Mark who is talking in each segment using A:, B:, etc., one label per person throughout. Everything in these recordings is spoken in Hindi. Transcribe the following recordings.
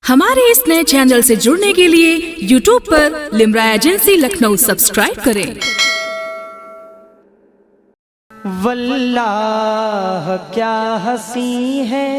A: हमारे इस नए चैनल से जुड़ने के लिए YouTube पर लिम्रा एजेंसी लखनऊ सब्सक्राइब करें।
B: वल्लाह क्या हंसी है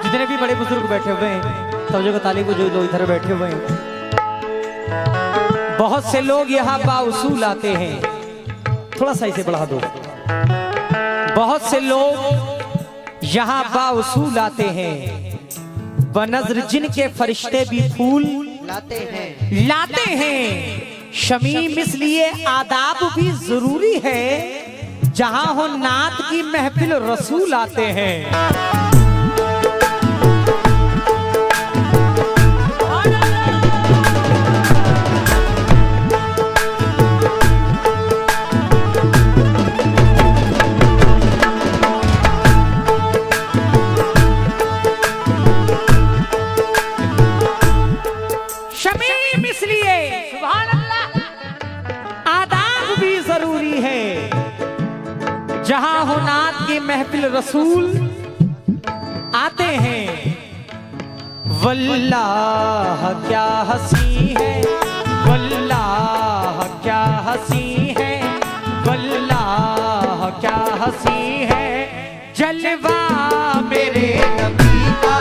B: जितने भी बड़े बुजुर्ग बैठे हुए हैं सब जगह ताली को जो लोग इधर बैठे हुए हैं। बहुत से लोग यहाँ बाउसूल आते हैं, थोड़ा सा इसे बढ़ा दो। बहुत से लोग यहाँ बाउसूल आते हैं, बनज़्र जिनके फरिश्ते भी फूल लाते हैं। शमीम इसलिए आदाब भी जरूरी है, जहाँ हो नात की महफिल रसूल आते हैं। शमीम इसलिए सुभान अल्लाह आदाब भी जरूरी है, जहां हो नात की महफिल रसूल आते हैं। वल्लाह क्या हंसी है, वल्लाह क्या हंसी है, वल्लाह क्या हंसी है, जलवा मेरे नबी का।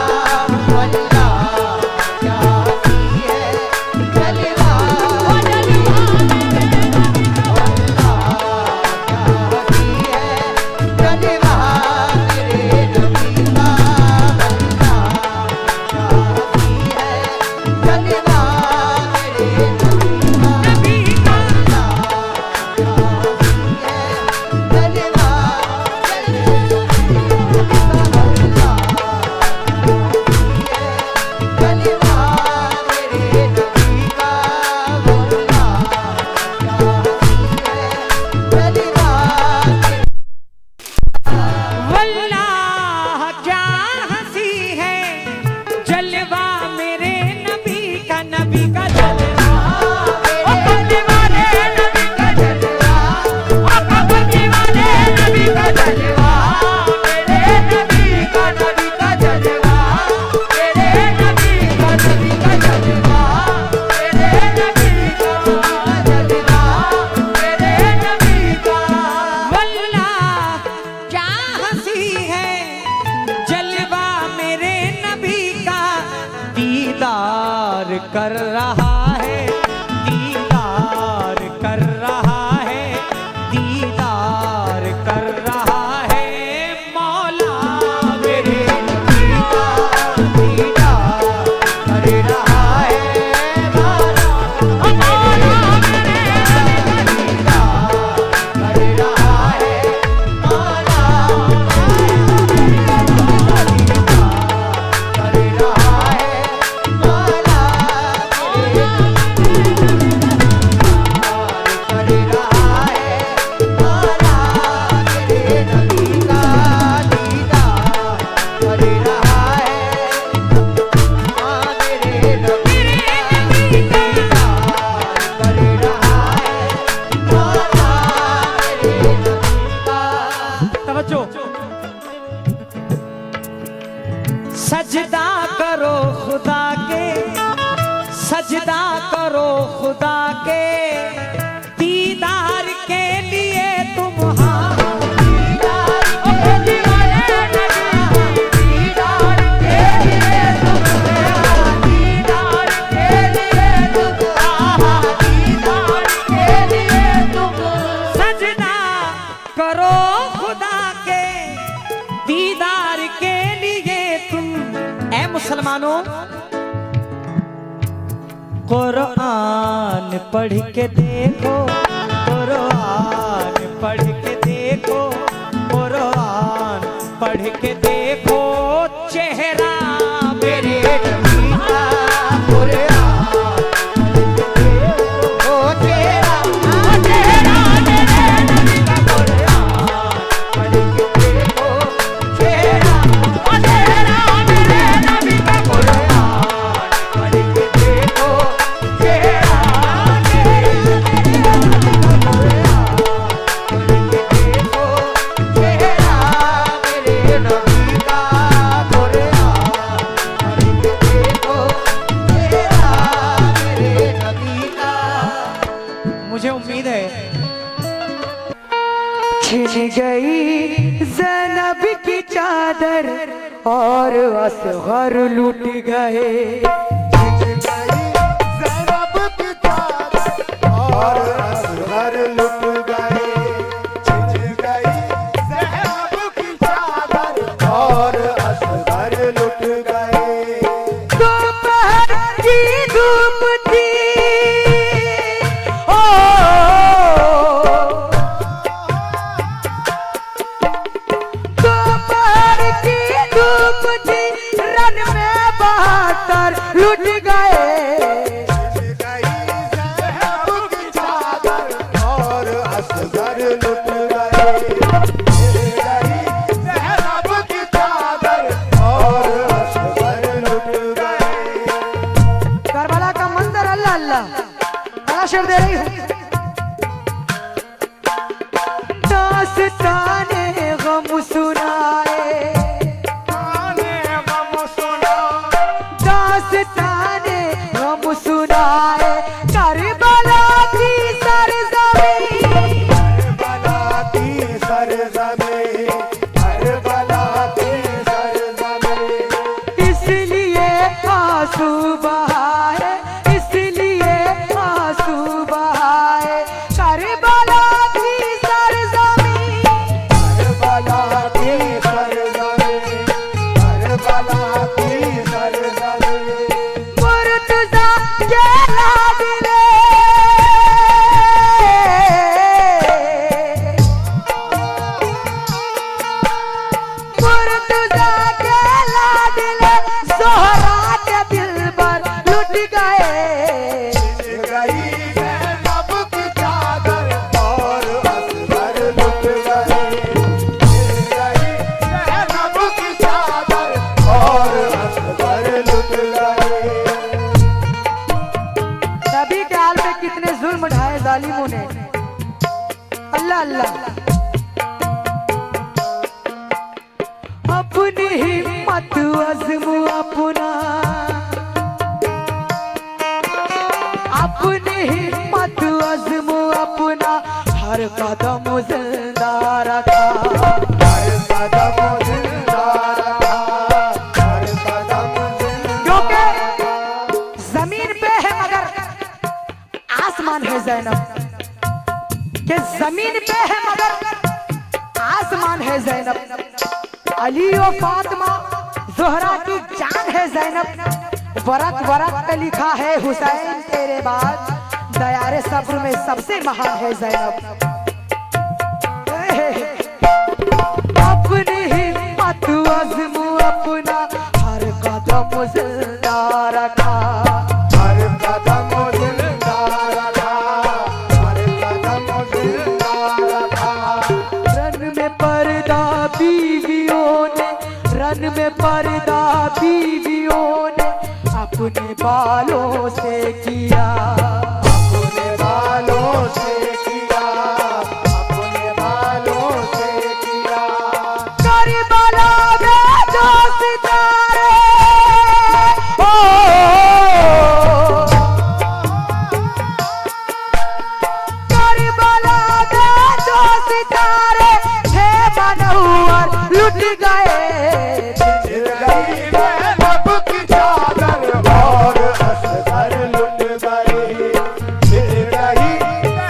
B: कर रहा है दीदार, कर रहा है दीदार, कर रहा है मौला मेरे नबी का दीदार कर रहा है मौला मेरे दीदार कर रहा है मौला कर रहा है। सजदा करो खुदा के, सजदा करो खुदा के, दीदार के लिए तुम सजदा करो खुदा के, दीदार के लिए तुम। ऐ मुसलमानों, कुरान पढ़ के देखो, कुरान पढ़ के देखो, कुरान पढ़ के देखो, चेहरा मेरे नबी का कुरान ओ चेहरा चेहरा मेरे नबी का कुरान पढ़ के देखो चेहरा चेहरा मेरे नबी का कुरान पढ़ के देखो चेहरा मुझे उम्मीद है छिन गई ज़ैनब की चादर और असगर लूट गए
C: ज़ैनब की चादर और असगर लुट गए छिन गई ज़ैनब की चादर और असगर लुट गए
B: दोपहर की धूप थी ओ दोपहर की धूप थी रन में बहत्तर लुट गए
C: छिन गई ज़ैनब की चादर और असगर लुट गए छिन गई ज़ैनब की चादर और असगर लुट गए
B: करबला का मंजर अल्लाह अल्लाह बड़ा शेर दे रही हूँ दास्ताने गम सुनाए दास्ताने गम सुनाए करबला की सरज़मीं
C: करबला की सरज़मीं करबला की सरज़मीं
B: इसलिए आंसू बहाए इसलिए आंसू बहाए करबला की सरज़मीं
C: करबला की सरज़मीं करबला की सरज़मीं
B: मुर्तज़ा के लाडले मुर्तज़ा के लाडले ज़ोहरा के दिलबर लुट गए
C: छिन गई ज़ैनब की चादर और असगर लुट गए छिन गई ज़ैनब की चादर और असगर लुट गए
B: नबी के हाल पे कितने जुल्म ढाए जालिमों ने अल्लाह अल्लाह अपनी हिम्मत अज़्म अपना अपनी हिम्मत अज़्म अपना हर कदम जिंदा रखा
C: हर कदम जिंदा रखा हर कदम जिंदा
B: क्योंकि जमीन पे है मगर आसमान है ज़ैनब के जमीन पे है मगर आसमान है ज़ैनब अली और फातिमा ज़ोहरा की जान है ज़ैनब वरक वरक पे लिखा है हुसैन तेरे बाद दयारे सब्र में सबसे महान है ज़ैनब अपनी हिम्मत अज़्म अपना हर कदम जिंदा रखा
C: हर कदम जिंदा रखा हर कदम जिंदा रखा
B: रन में पर्दा बीवियों ने रन में पर्दा बीवियों ने अपने बालों से किया
C: अपने बालों से किया अपने बालों से किया
B: करबला में जो सितारे ओ करबला में जो सितारे थे मनौर लुट गए
C: छिन गई ज़ैनब की चादर और असगर लुट गई छिन गई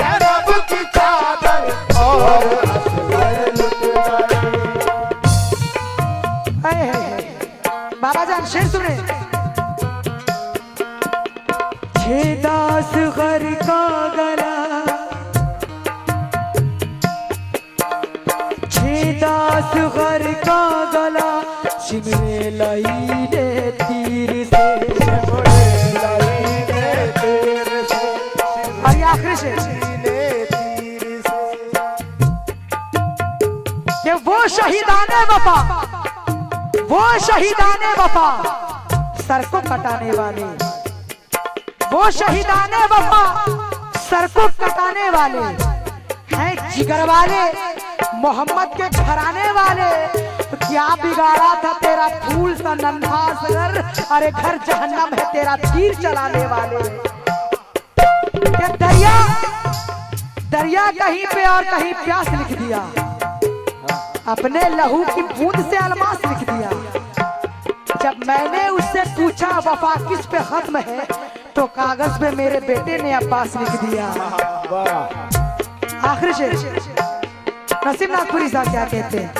C: ज़ैनब की चादर और असगर लुट गई
B: बाबा जान शेर सुने छेदास घर का गला छेदास घर का गला शिमरे लाई ने तीर
D: शहीदाने वफा, वो शहीदाने वफा, सर को कटाने वाले, वो शहीदाने वफा, सर को कटाने वाले हैं जिगर वाले, मोहम्मद के घराने वाले। तो क्या बिगाड़ा था तेरा फूल सा नन्हा असगर, अरे घर जहन्नम है तेरा तीर चलाने वाले। ये दरिया, दरिया कहीं पे और कहीं प्यास लिख दिया, अपने लहू की बूंद से अलमास लिख दिया। जब मैंने उससे पूछा वफा किस पे खत्म है, तो कागज पे मेरे बेटे ने अब्बास लिख दिया। आखिर शेर नसीम नागपुरी साहब क्या कहते हैं?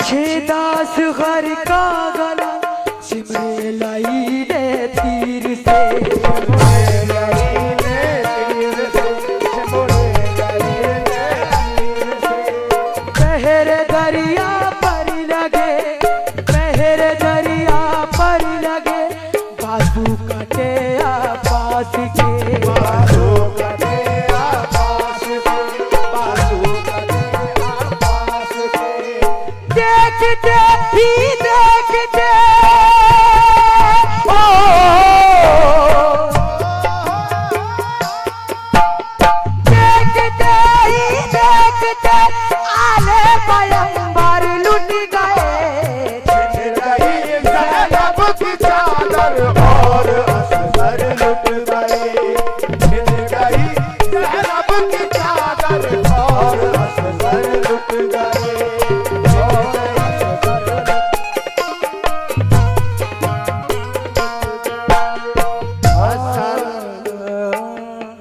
D: छेदास घर का गला सिमरे लाई ने तीर से